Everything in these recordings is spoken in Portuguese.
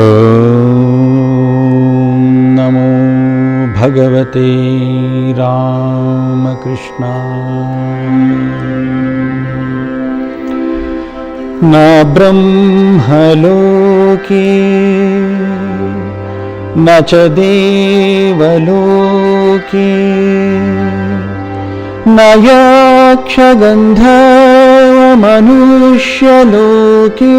ॐ नमो भगवते रामकृष्णाय। न ब्रह्मलोके न च देवलोके न यक्षगन्धर्वमनुष्यलोके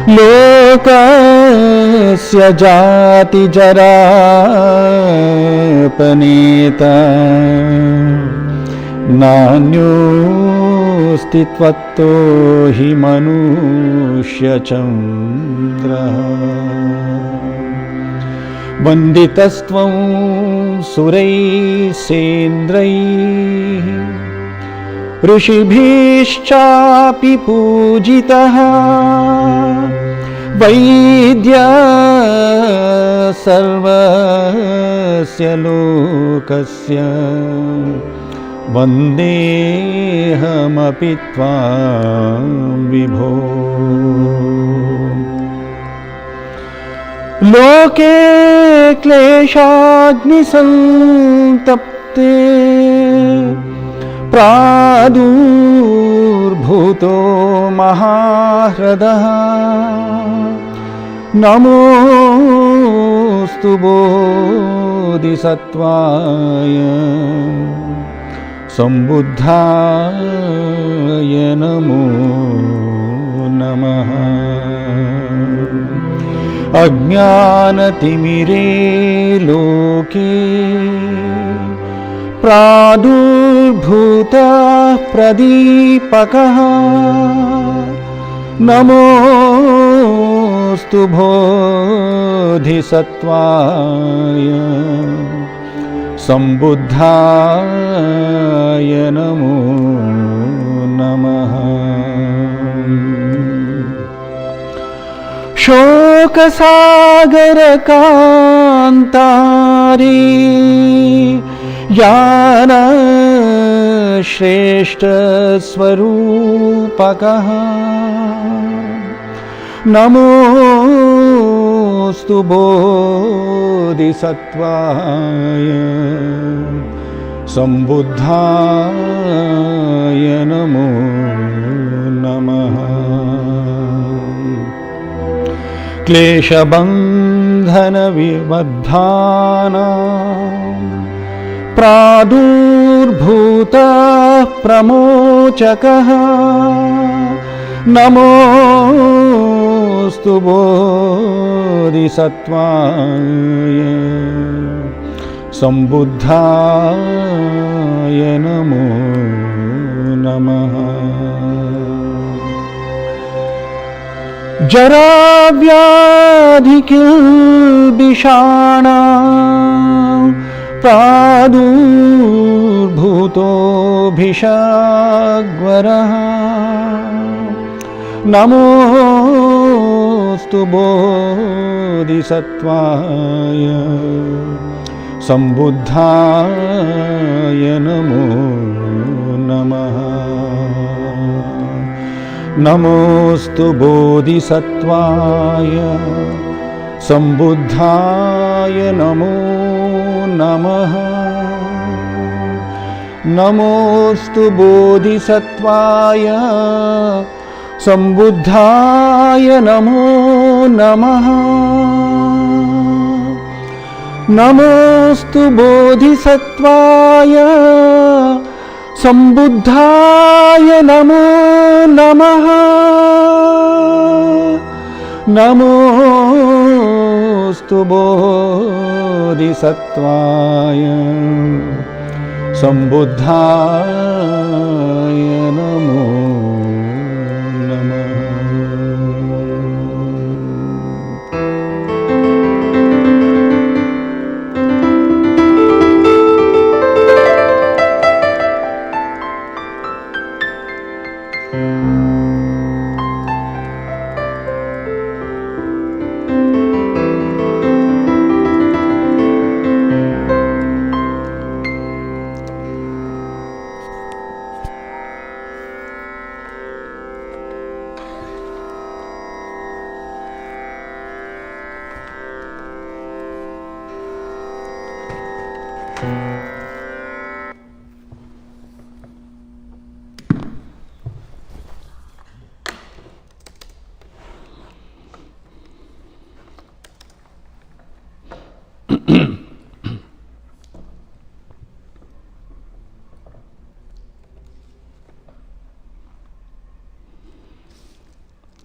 लोकस्य जातिजरापनेता नान्योऽस्ति त्वत्तो हि मनुष्यचन्द्रः। वन्दितस्त्वं सुरैः सेन्द्रैः ऋषिभिश्चापि पूजितः वैद्यः सर्वस्य लोकस्य वन्देऽहमपि त्वां विभो। लोके क्लेशाग्निसन्तप्ते प्रादुर्भूतो महाह्रदः नमोऽस्तु बोधिसत्त्वाय सम्बुद्धाय नमो नमः। अज्ञानतिमिरे लोके प्रादुर्भूतः प्रदीपकः नमोऽस्तु बोधिसत्त्वाय सम्बुद्धाय नमो नमः। शोकसागरकान्तारे ज्ञानश्रेष्ठस्वरूपकः नमोऽस्तु बोधिसत्त्वाय सम्बुद्धाय नमो नमः। क्लेशबन्धनविबद्धानां प्रादुर्भूतः प्रमोचकः नमोऽस्तु बोधिसत्त्वाय सम्बुद्धाय नमो नमः। जराव्याधिकिल्बिषाणां प्रादुर्भूतोऽभिषग्वरः नमोऽस्तु बोधिसत्त्वाय सम्बुद्धाय नमो नमः। नमोऽस्तु बोधिसत्त्वाय सम्बुद्धाय नमो नमः। नमोऽस्तु बोधिसत्त्वाय सम्बुद्धाय नमो नमः। नमोऽस्तु बोधिसत्त्वाय सम्बुद्धाय नमो नमः। नमोऽस्तु बोधिसत्त्वाय सम्बुद्धाय नमो नमः।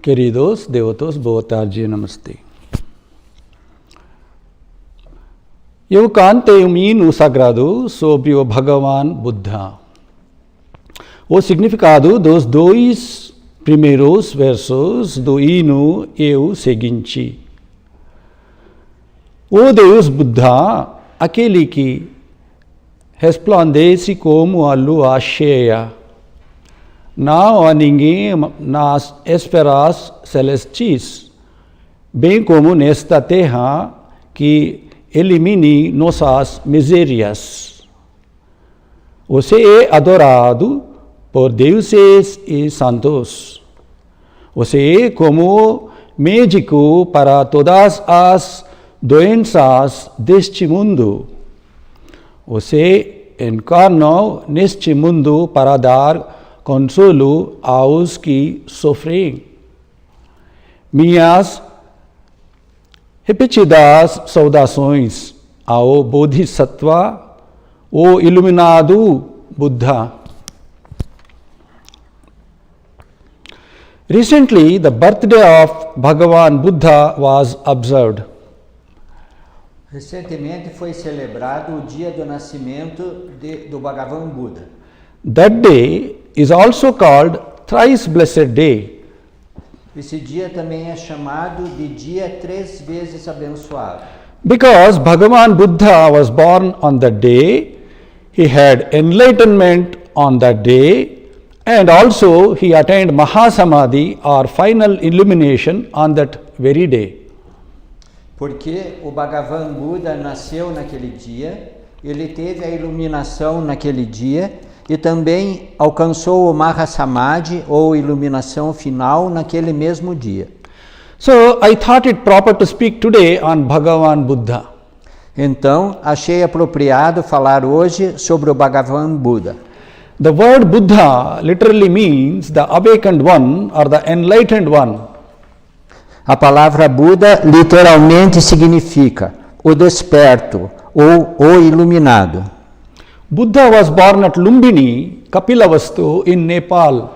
Queridos devotos, boa tarde, namastê. Eu cantei um hino sagrado sobre o Bhagavan Buddha. O significado dos dois primeiros versos do hino é o seguinte: o Deus Buddha, aquele que resplandece como a lua cheia, não há ninguém nas esferas celestes, bem como nesta terra, que elimine nossas misérias. Você é adorado por deuses e santos. Você é como médico para todas as doenças deste mundo. Você encarnou neste mundo para dar consolo aos que sofrem. Minhas repetidas saudações ao Bodhisattva, o Iluminado Buddha. Recently, the birthday of Bhagavan Buddha was observed. Recentemente foi celebrado o dia do nascimento do Bhagavan Buddha. That day is also called Thrice Blessed Day. Esse dia também é chamado de dia 3 vezes abençoado. Because Bhagavan Buddha was born on that day, he had enlightenment on that day, and also he attained Mahasamadhi or final illumination on that very day. Porque o Bhagavan Buddha nasceu naquele dia, ele teve a iluminação naquele dia e também alcançou o Mahasamadhi ou iluminação final naquele mesmo dia. So I thought it proper to speak today on Bhagavan Buddha. Então, achei apropriado falar hoje sobre o Bhagavan Buddha. The word Buddha literally means the awakened one or the enlightened one. A palavra Buda literalmente significa o desperto ou o iluminado. Buddha was born at Lumbini, Kapilavastu in Nepal.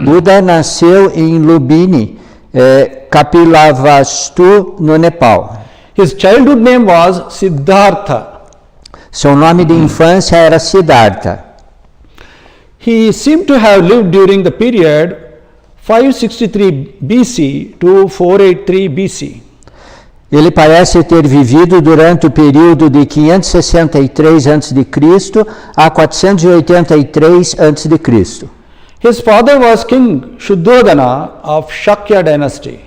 Buda nasceu em Lumbini, Kapilavastu, no Nepal. His childhood name was Siddhartha. Seu nome de infância era Siddhartha. He seemed to have lived during the period 563 BC to 483 BC. Ele parece ter vivido durante o período de 563 a.C. a 483 a.C. His father was King Shuddhodana of Shakya dynasty.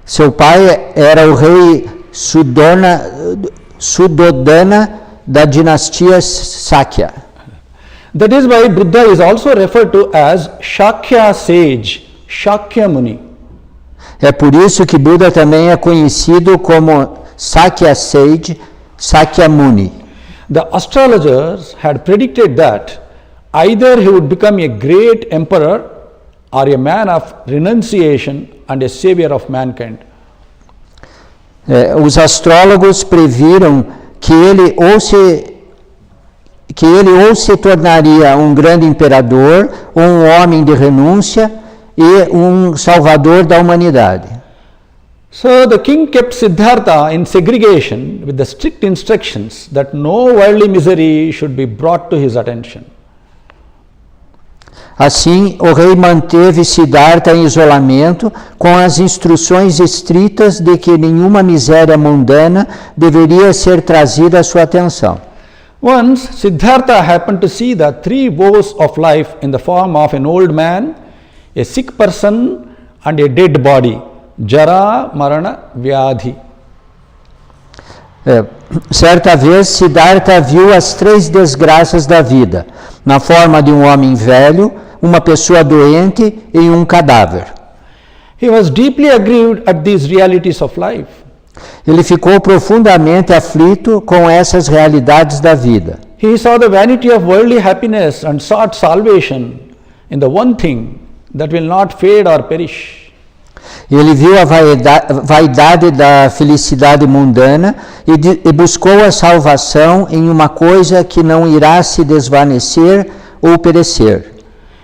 Seu pai era o rei Suddhodana da dinastia Sakya. That is why Buddha is also referred to as Shakya sage, Shakya Muni. É por isso que Buda também é conhecido como Sakya Sage, Sakya Muni. The astrologers had predicted that either he would become a great emperor or a man of renunciation and a savior of mankind. Os astrólogos previram que ele ou se tornaria um grande imperador, ou um homem de renúncia e um salvador da humanidade. So the king kept Siddhartha in segregation with the strict instructions that no worldly misery should be brought to his attention. Assim, o rei manteve Siddhartha em isolamento com as instruções estritas de que nenhuma miséria mundana deveria ser trazida à sua atenção. Once, Siddhartha happened to see the three woes of life in the form of an old man, a sick person and a dead body, Jara, Marana, Vyadhi. Certa vez, Siddhartha viu as 3 desgraças da vida, na forma de um homem velho, uma pessoa doente e um cadáver. He was deeply aggrieved at these realities of life. Ele ficou profundamente aflito com essas realidades da vida. He saw the vanity of worldly happiness and sought salvation in the one thing that will not fade or perish. Ele viu a vaidade da felicidade mundana e buscou a salvação em uma coisa que não irá se desvanecer ou perecer.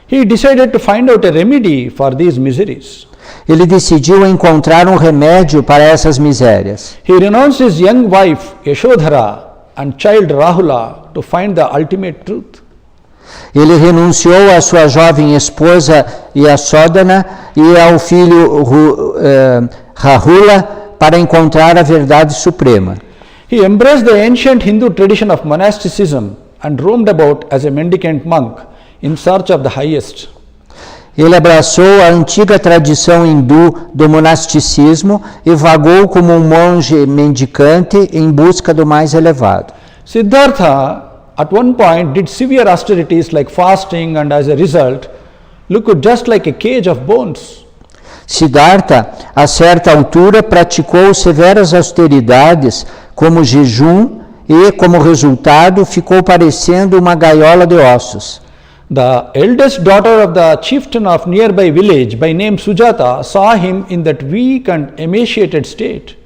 He decided to find out a remedy for these miseries. Ele decidiu encontrar um remédio para essas misérias. He renounced his young wife Yashodhara and child Rahula to find the ultimate truth. Ele renunciou à sua jovem esposa Yashodhana e ao filho Rahula para encontrar a verdade suprema. He embraced the ancient Hindu tradition of monasticism and roamed about as a mendicant monk in search of the highest. Ele abraçou a antiga tradição hindu do monasticismo e vagou como um monge mendicante em busca do mais elevado. Siddhartha at one point did severe austerities like fasting and as a result looked just like a cage of bones. Siddhartha, a certa altura, praticou severas austeridades como jejum e, como resultado, ficou parecendo uma gaiola de ossos. The eldest daughter of the chieftain of nearby village by name Sujata saw him in that weak and emaciated state.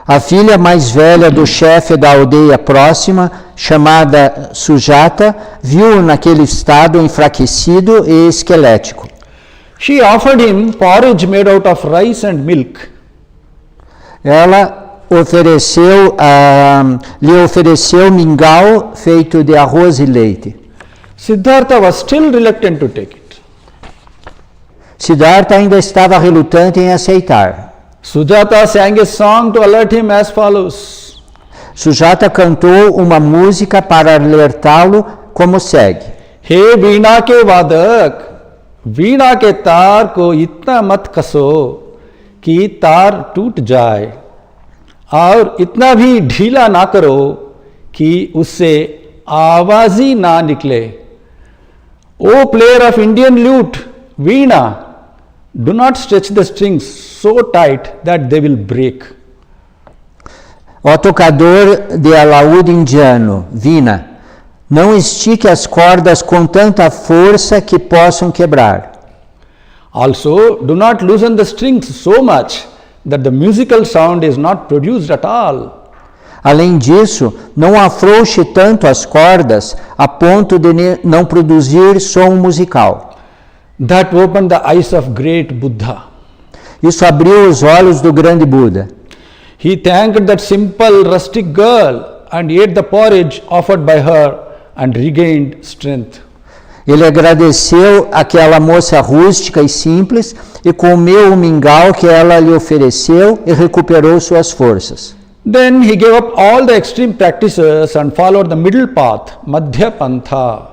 A filha mais velha do chefe da aldeia próxima, chamada Sujata, viu-o naquele estado enfraquecido e esquelético. She offered him porridge made out of rice and milk. Ela lhe ofereceu mingau feito de arroz e leite. Siddhartha was still reluctant to take it. Siddhartha ainda estava relutante em aceitar. Sujata sang a song to alert him as follows. Sujata cantou uma música para alertá-lo como segue. हे वीणा के वादक, वीणा के तार को इतना मत कसो कि तार टूट जाए और इतना भी ढीला ना करो कि उससे आवाज ही ना निकले. O player of Indian lute, Veena, do not stretch the strings so tight that they will break. Ó tocador de alaúde indiano, Veena, não estique as cordas com tanta força que possam quebrar. Also, do not loosen the strings so much that the musical sound is not produced at all. Além disso, não afrouxe tanto as cordas a ponto de não produzir som musical. That opened the eyes of great Buddha. Isso abriu os olhos do grande Buda. He thanked that simple rustic girl and ate the porridge offered by her and regained strength. Ele agradeceu aquela moça rústica e simples e comeu o mingau que ela lhe ofereceu e recuperou suas forças. Then he gave up all the extreme practices and followed the middle path, Madhya Pantha.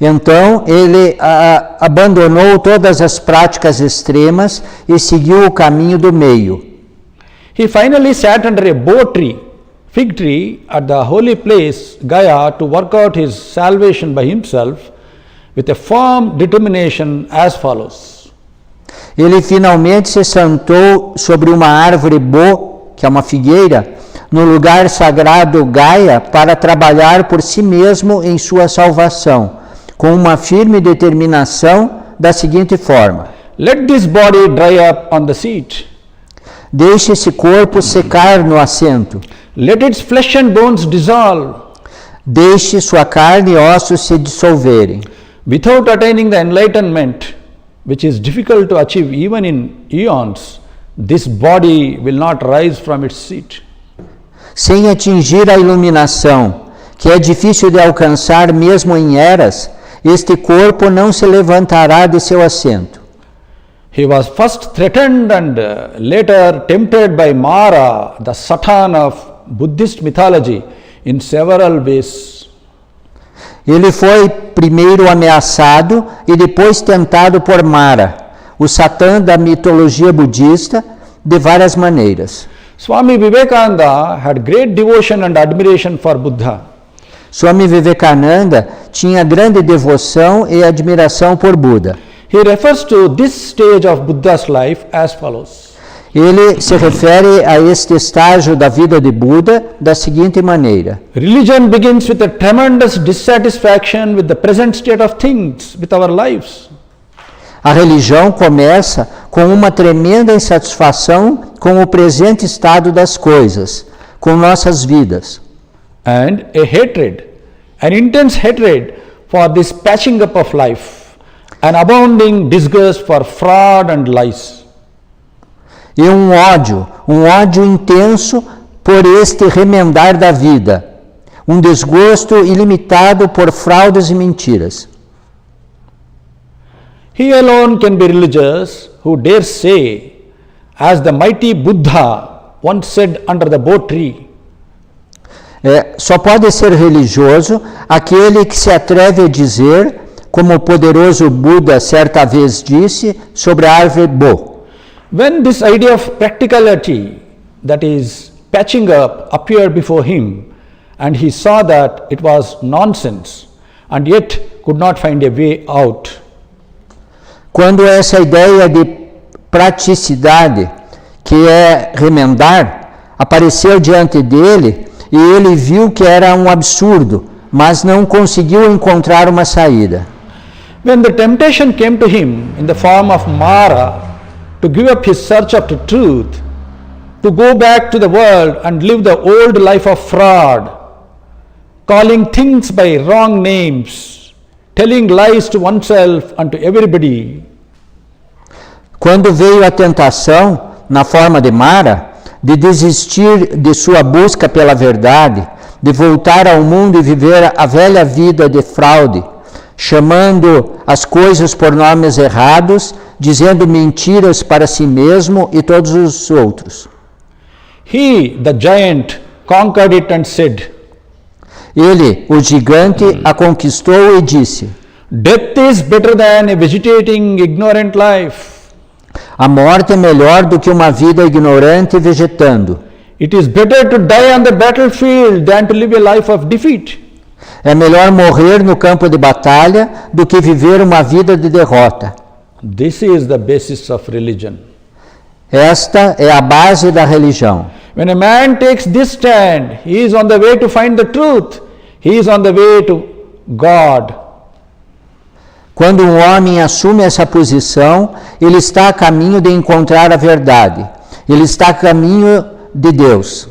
Então ele abandonou todas as práticas extremas e seguiu o caminho do meio. He finally sat under a fig tree at the holy place Gaya to work out his salvation by himself with a firm determination as follows. Ele finalmente se sentou sobre uma árvore que é uma figueira, no lugar sagrado Gaia para trabalhar por si mesmo em sua salvação, com uma firme determinação da seguinte forma: Let this body dry up on the seat. Deixe esse corpo secar no assento. Let its flesh and bones dissolve. Deixe sua carne e ossos se dissolverem. Without attaining the enlightenment, which is difficult to achieve even in eons, this body will not rise from its seat. Sem atingir a iluminação, que é difícil de alcançar mesmo em eras, este corpo não se levantará de seu assento. He was first threatened and later tempted by Mara, the Satan of Buddhist mythology, in several ways. Ele foi primeiro ameaçado e depois tentado por Mara, o Satã da mitologia budista, de várias maneiras. Swami Vivekananda had great devotion and admiration for Buddha. Swami Vivekananda tinha grande devoção e admiração por Buda. He refers to this stage of Buddha's life as follows. Ele se refere a este estágio da vida de Buda da seguinte maneira: Religion begins with a tremendous dissatisfaction with the present state of things, with our lives. A religião começa com uma tremenda insatisfação com o presente estado das coisas, com nossas vidas. And a hatred, an intense hatred for this patching up of life. an abounding disgust for fraud and lies. E um ódio intenso por este remendar da vida, um desgosto ilimitado por fraudes e mentiras. He alone can be religious who dares say, as the mighty Buddha once said under the bo tree. Só pode ser religioso aquele que se atreve a dizer, como o poderoso Buda certa vez disse sobre a árvore Bo. When this idea of practicality, that is patching up, appeared before him, and he saw that it was nonsense and yet could not find a way out. Quando essa ideia de praticidade, que é remendar, apareceu diante dele, e ele viu que era um absurdo, mas não conseguiu encontrar uma saída. When the temptation came to him in the form of Mara to give up his search after truth, to go back to the world and live the old life of fraud, calling things by wrong names, telling lies to oneself and to everybody. Quando veio a tentação, na forma de Mara, de desistir de sua busca pela verdade, de voltar ao mundo e viver a velha vida de fraude, chamando as coisas por nomes errados, dizendo mentiras para si mesmo e todos os outros. He, the giant, conquered it and said, Ele, o gigante, a conquistou e disse, Death is better than a vegetating, ignorant life. a morte é melhor do que uma vida ignorante e vegetando. It is better to die on the battlefield than to live a life of defeat. É melhor morrer no campo de batalha do que viver uma vida de derrota. This is the basis of religion. Esta é a base da religião. When a man takes this stand, he is on the way to find the truth. He is on the way to God. Quando um homem assume essa posição, ele está a caminho de encontrar a verdade. Ele está a caminho de Deus.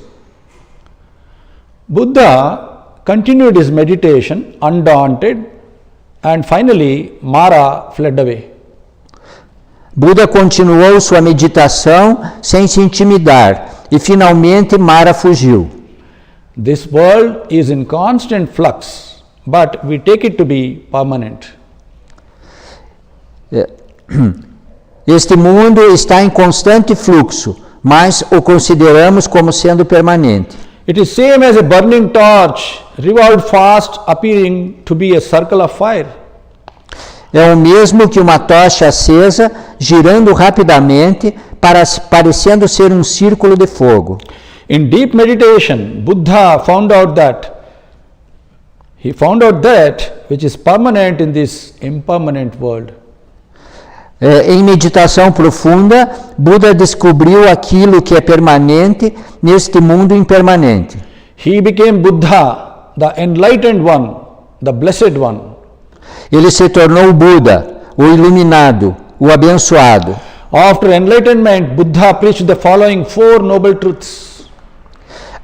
Buddha continued his meditation undaunted, and finally Mara fled away. Buda continuou sua meditação sem se intimidar e finalmente Mara fugiu. This world is in constant flux, but we take it to be permanent. Este mundo está em constante fluxo, mas o consideramos como sendo permanente. It is same as a burning torch, revolved fast, appearing to be a circle of fire. É o mesmo que uma tocha acesa, girando rapidamente, parecendo ser um círculo de fogo. In deep meditation, Buddha found out that which is permanent in this impermanent world. Em meditação profunda, Buda descobriu aquilo que é permanente neste mundo impermanente. He became Buddha, the Enlightened One, the Blessed One. Ele se tornou Buda, o Iluminado, o Abençoado. After enlightenment, Buddha preached the following 4 noble truths.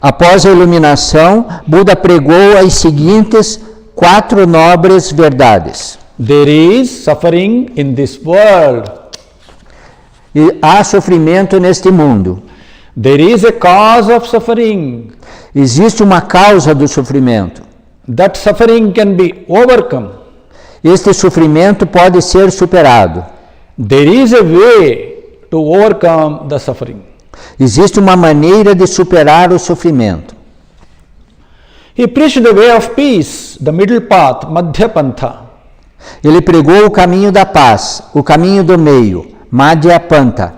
Após a iluminação, Buda pregou as seguintes 4 nobres verdades. There is suffering in this world. E há sofrimento neste mundo. There is a cause of suffering. Existe uma causa do sofrimento. That suffering can be overcome. Este sofrimento pode ser superado. There is a way to overcome the suffering. Existe uma maneira de superar o sofrimento. He preached the way of peace, the middle path, Madhya Pantha. Ele pregou o caminho da paz, o caminho do meio, Madhya Pantha.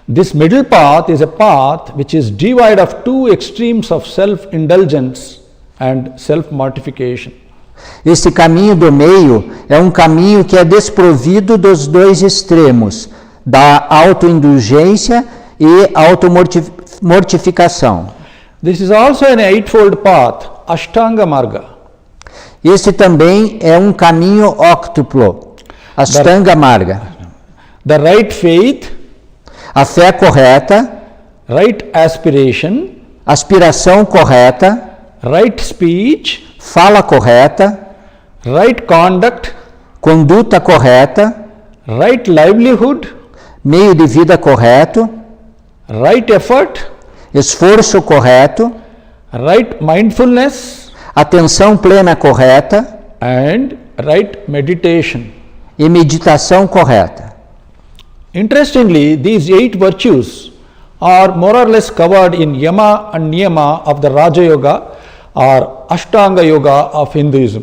This middle path is a path which is devoid of 2 extremes of self-indulgence and self-mortification. Este caminho do meio é um caminho que é desprovido dos 2 extremos, da autoindulgência e automortificação. This is also an 8-fold path, Ashtanga Marga. Este também é um caminho óctuplo, Ashtanga Marga. The right faith, a fé correta, right aspiration, aspiração correta, right speech, fala correta, right conduct, conduta correta, right livelihood, meio de vida correto, right effort, esforço correto, right mindfulness, atenção plena correta and right meditation. e meditação correta. Interestingly, these 8 virtues are more or less covered in Yama and Niyama of the Raja Yoga or Ashtanga Yoga of Hinduism.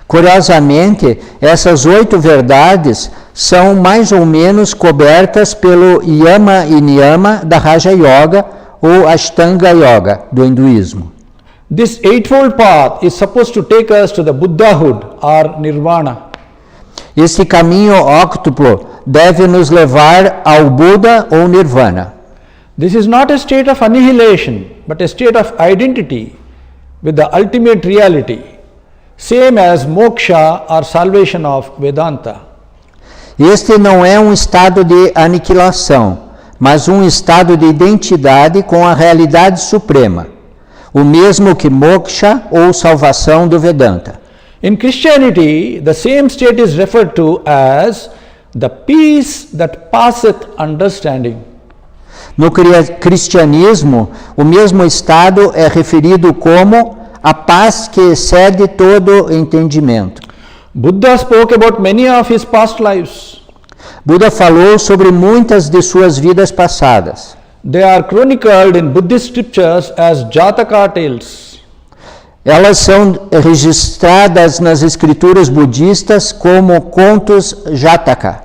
Curiosamente, essas 8 verdades são mais ou menos cobertas pelo Yama e Niyama da Raja Yoga ou Ashtanga Yoga do hinduísmo. This eightfold path is supposed to take us to the Buddhahood or Nirvana. Este caminho óctuplo deve nos levar ao Buda ou Nirvana. This is not a state of annihilation, but a state of identity with the ultimate reality, same as moksha or salvation of Vedanta. Este não é um estado de aniquilação, mas um estado de identidade com a realidade suprema, o mesmo que moksha ou salvação do Vedanta. In Christianity, the same state is referred to as the peace that passeth understanding. No cristianismo, o mesmo estado é referido como a paz que excede todo entendimento. Buddha spoke about many of his past lives. Buda falou sobre muitas de suas vidas passadas. They are chronicled in Buddhist scriptures as Jataka tales. Elas são registradas nas escrituras budistas como contos Jataka.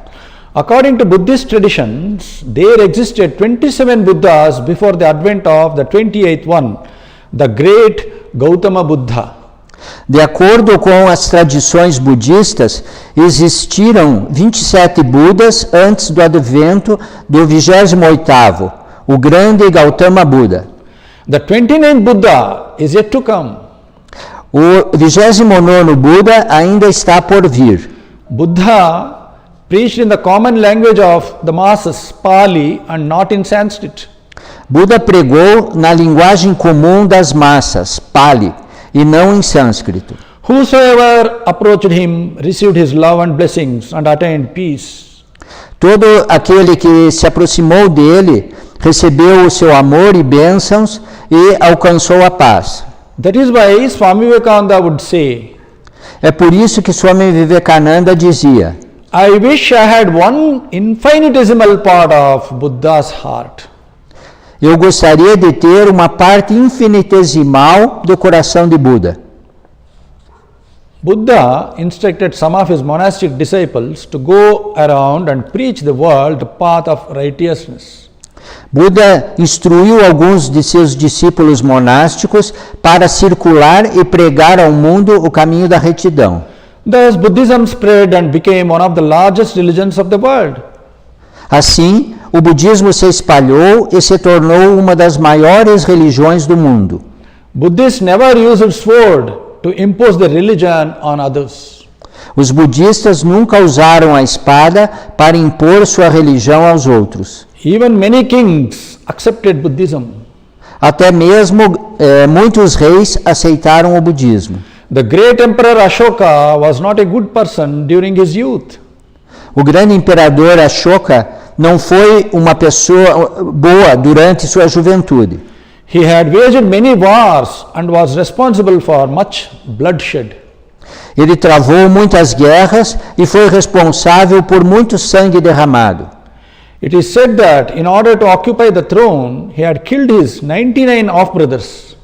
According to Buddhist traditions, there existed 27 Buddhas before the advent of the 28th one, the great Gautama Buddha. De acordo com as tradições budistas, existiram 27 Budas antes do advento do 28º, o grande Gautama Buda. The 29th Buddha is yet to come. O 29º Buda ainda está por vir. Buddha preached in the common language of the masses, Pali, and not in Sanskrit. Buda pregou na linguagem comum das massas, Pali, e não em sânscrito. Whosoever approached him received his love and blessings and attained peace. Todo aquele que se aproximou dele recebeu o seu amor e bênçãos e alcançou a paz. That is why Swami Vivekananda would say, É por isso que Swami Vivekananda dizia: I wish I had one infinitesimal part of Buddha's heart. Eu gostaria de ter uma parte infinitesimal do coração de Buda. Buddha instructed some of his monastic disciples to go around and preach the world the path of righteousness. Buda instruiu alguns de seus discípulos monásticos para circular e pregar ao mundo o caminho da retidão. Thus Buddhism spread and became one of the largest religions of the world. Assim, o budismo se espalhou e se tornou uma das maiores religiões do mundo. Buddhists never used sword to impose their religion on others. Os budistas nunca usaram a espada para impor sua religião aos outros. Even many kings accepted Buddhism. Até mesmo muitos reis aceitaram o budismo. The great emperor Ashoka was not a good person during his youth. O grande imperador Ashoka não foi uma pessoa boa durante sua juventude. He had waged many wars and was responsible for much bloodshed. Ele travou muitas guerras e foi responsável por muito sangue derramado. It is said that in order to occupy the throne, he had killed his 99 half-brothers.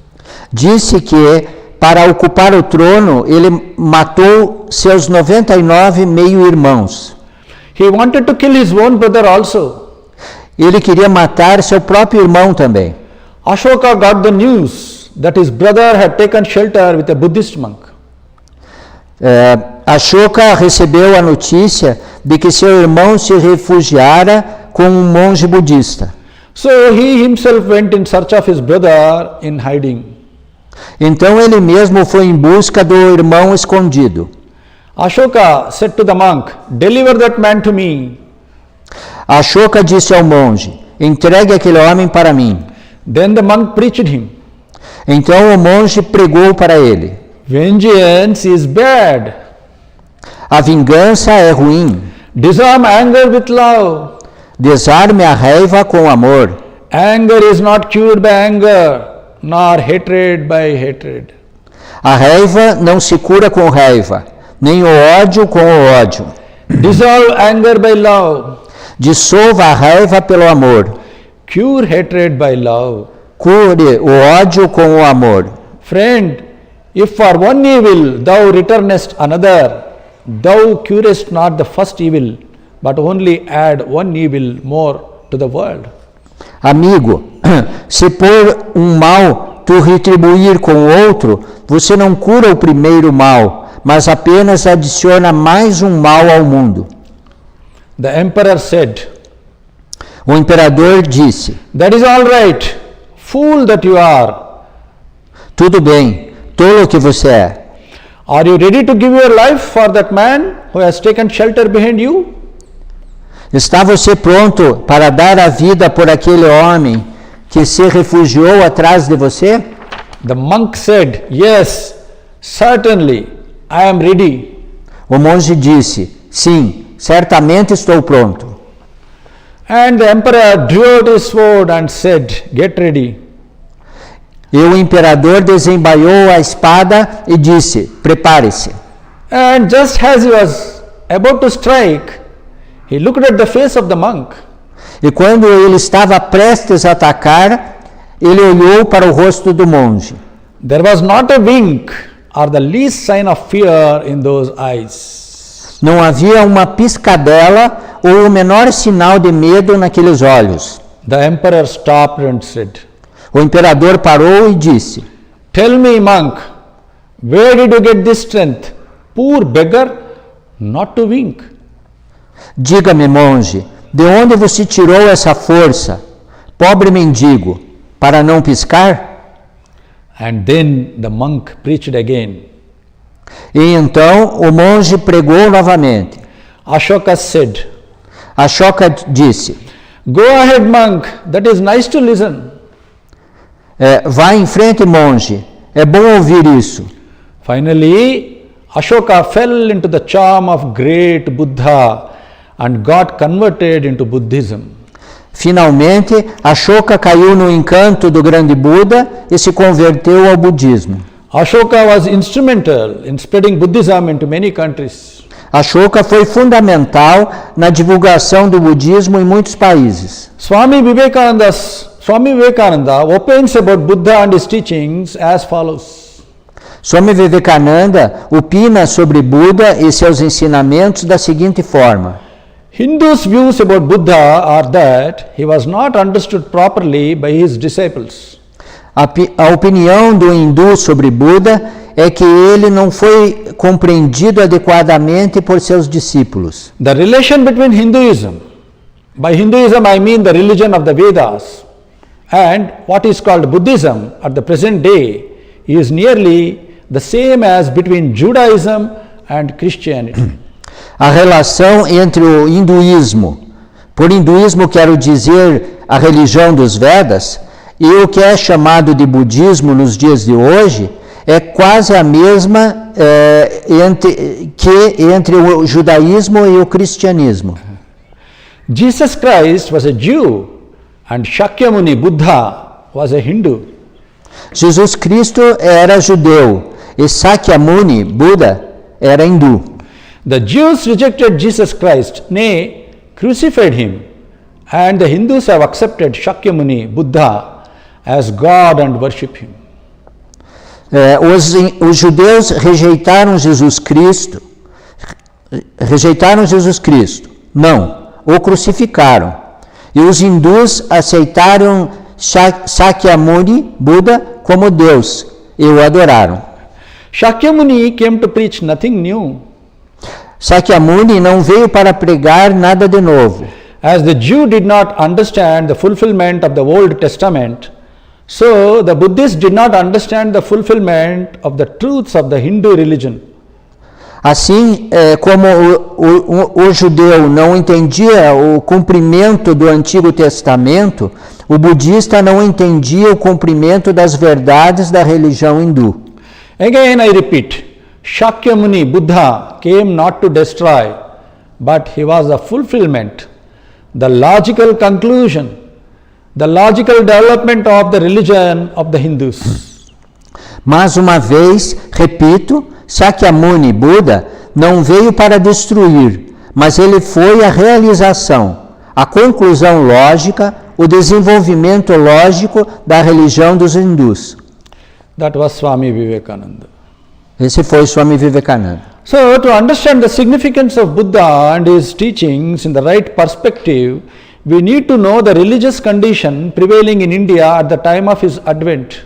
Disse que, para ocupar o trono, ele matou seus 99 meio-irmãos. He wanted to kill his own brother also. Ele queria matar seu próprio irmão também. Ashoka got the news that his brother had taken shelter with a Buddhist monk. Ashoka recebeu a notícia de que seu irmão se refugiara com um monge budista. So he himself went in search of his brother in hiding. Então ele mesmo foi em busca do irmão escondido. Ashoka said to the monk, "Deliver that man to me." Ashoka disse ao monge: "Entregue aquele homem para mim." Then the monk preached him. Então o monge pregou para ele: Vengeance is bad. A vingança é ruim. Disarm anger with love. Desarme a raiva com amor. Anger is not cured by anger, nor hatred by hatred. A raiva não se cura com raiva, nem o ódio com o ódio. Dissolve anger by love. Dissolva a raiva pelo amor. Cure hatred by love. Cure o ódio com o amor. Friend, if for one evil thou returnest another, thou curest not the first evil, but only add one evil more to the world. Amigo, se por um mal tu retribuir com outro, você não cura o primeiro mal, mas apenas adiciona mais um mal ao mundo. The emperor said, O imperador disse: that is all right, fool that you are. Tudo bem, tolo que você é. Are you ready to give your life for that man who has taken shelter behind you? Está você pronto para dar a vida por aquele homem que se refugiou atrás de você? The monk said, yes, certainly, I am ready. O monge disse: sim, certamente estou pronto. And the emperor drew out his sword and said, get ready. E o imperador desembaiou a espada e disse: prepare-se. And just as he was about to strike, he looked at the face of the monk. E quando ele estava prestes a atacar, ele olhou para o rosto do monge. There was not a wink or the least sign of fear in those eyes. Não havia uma piscadela ou o menor sinal de medo naqueles olhos. The emperor stopped and said, O imperador parou e disse: tell me, monk, where did you get this strength? Poor beggar, not to wink. Diga-me, monge, de onde você tirou essa força, pobre mendigo, para não piscar? And then the monk preached again. E então o monge pregou novamente. Ashoka said, Ashoka disse: go ahead, monk, that is nice to listen. Vá em frente, monge, é bom ouvir isso. Finally, Ashoka fell into the charm of great Buddha and got converted into Buddhism. Finalmente, Ashoka caiu no encanto do grande Buda e se converteu ao budismo. Ashoka was instrumental in spreading Buddhism into many countries. Ashoka foi fundamental na divulgação do budismo em muitos países. Swami Vivekananda opines about Buddha and his teachings as follows. Swami Vivekananda opina sobre Buda e seus ensinamentos da seguinte forma: Hindus' views about Buddha are that he was not understood properly by his disciples. A opinião do hindu sobre Buda é que ele não foi compreendido adequadamente por seus discípulos. The relation between Hinduism, by Hinduism I mean the religion of the Vedas, and what is called Buddhism at the present day is nearly the same as between Judaism and Christianity. A relação entre o hinduísmo, por hinduísmo quero dizer a religião dos Vedas, e o que é chamado de budismo nos dias de hoje, é quase a mesma entre o judaísmo e o cristianismo. Jesus Christ was a Jew and Shakyamuni Buddha was a Hindu. Jesus Cristo era judeu e Sakyamuni Buda era hindu. The Jews rejected Jesus Christ, nay, crucified him, and the Hindus have accepted Shakyamuni Buddha as God and worship him. Os judeus rejeitaram Jesus Cristo, não, o crucificaram. E os hindus aceitaram Sakyamuni Buda como Deus e o adoraram. Shakyamuni came to preach nothing new. Sakyamuni não veio para pregar nada de novo. As the Jew did not understand the fulfillment of the Old Testament, so the Buddhists did not understand the fulfillment of the truths of the Hindu religion. Assim como o judeu não entendia o cumprimento do Antigo Testamento, o budista não entendia o cumprimento das verdades da religião hindu. Again I repeat, Shakyamuni Buddha came not to destroy, but he was the fulfillment, the logical conclusion, the logical development of the religion of the Hindus. Mais uma vez, repito, Sakyamuni Buda não veio para destruir, mas ele foi a realização, a conclusão lógica, o desenvolvimento lógico da religião dos hindus. That was Swami Vivekananda. Esse foi Swami Vivekananda. So, to understand the significance of Buddha and his teachings in the right perspective, we need to know the religious condition prevailing in India at the time of his advent.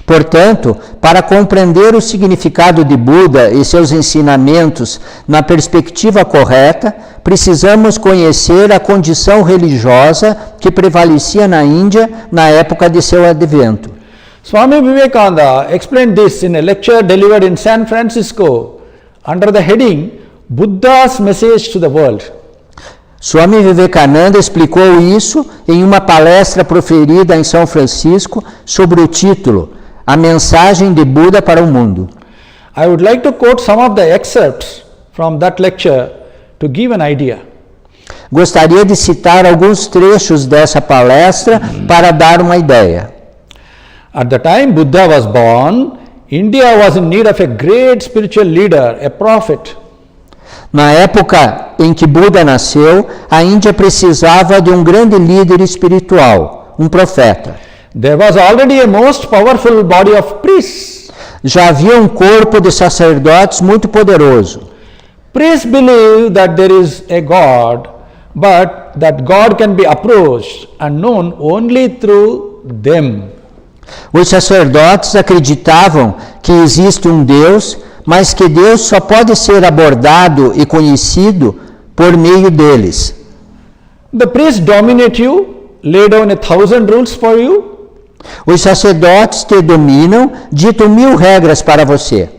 Portanto, para compreender o significado de Buda e seus ensinamentos na perspectiva correta, precisamos conhecer a condição religiosa que prevalecia na Índia na época de seu advento. Swami Vivekananda explained this in a lecture delivered in San Francisco under the heading Buddha's Message to the World. Swami Vivekananda explicou isso em uma palestra proferida em São Francisco sobre o título A Mensagem de Buda para o Mundo. I would like to quote some of the excerpts from that lecture to give an idea. Gostaria de citar alguns trechos dessa palestra para dar uma ideia. At the time Buddha was born, India was in need of a great spiritual leader, a prophet. Na época em que Buda nasceu, a Índia precisava de um grande líder espiritual, um profeta. There was already a most powerful body of priests. Já havia um corpo de sacerdotes muito poderoso. Priests believe that there is a God, but that God can be approached and known only through them. Os sacerdotes acreditavam que existe um Deus, mas que Deus só pode ser abordado e conhecido por meio deles. The priests dominate you, lay down 1,000 rules for you. Os sacerdotes te dominam, ditam 1000 regras para você.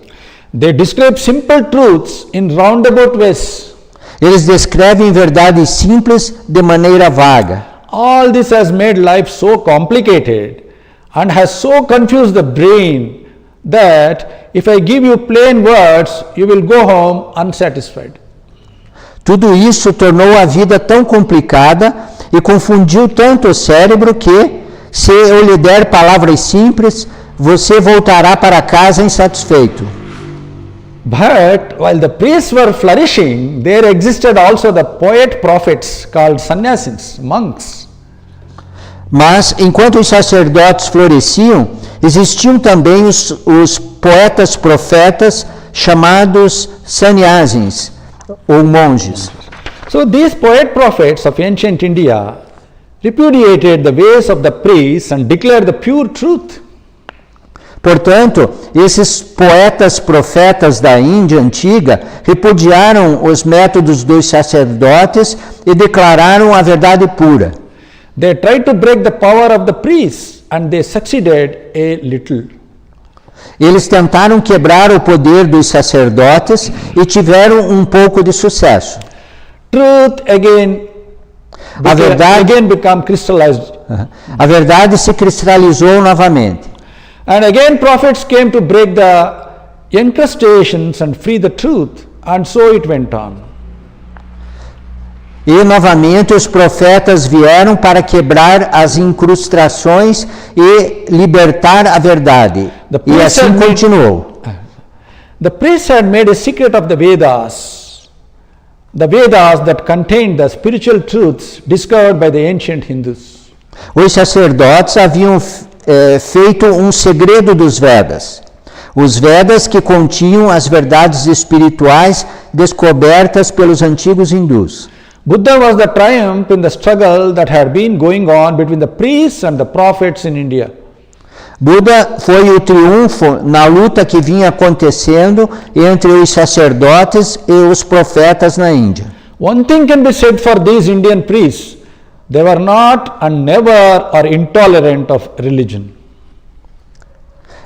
They describe simple truths in roundabout ways. Eles descrevem verdades simples de maneira vaga. All this has made life so complicated and has so confused the brain that if I give you plain words, you will go home unsatisfied. Tudo isso tornou a vida tão complicada e confundiu tanto o cérebro que, se eu lhe der palavras simples, você voltará para casa insatisfeito. But while the priests were flourishing, there existed also the poet prophets called sannyasis, monks. Mas, enquanto os sacerdotes floresciam, existiam também os poetas profetas chamados sannyasis, ou monges. So these poet prophets of ancient India repudiated the ways of the priests and declared the pure truth. Portanto, esses poetas profetas da Índia antiga repudiaram os métodos dos sacerdotes e declararam a verdade pura. They tried to break the power of the priests and they succeeded a little. Eles tentaram quebrar o poder dos sacerdotes e tiveram um pouco de sucesso. Truth again became crystallized. A verdade se cristalizou novamente. And again prophets came to break the incrustations and free the truth, and so it went on. E novamente os profetas vieram para quebrar as incrustações e libertar a verdade. E assim continuou. The priests had made a secret of the Vedas that contained the spiritual truths discovered by the ancient Hindus. Os sacerdotes haviam feito um segredo dos Vedas. Os Vedas que continham as verdades espirituais descobertas pelos antigos hindus. Buddha was the triumph in the struggle that had been going on between the priests and the prophets in India. Buda foi o triunfo na luta que vinha acontecendo entre os sacerdotes e os profetas na Índia. One thing can be said for these Indian priests: they were not and never are intolerant of religion.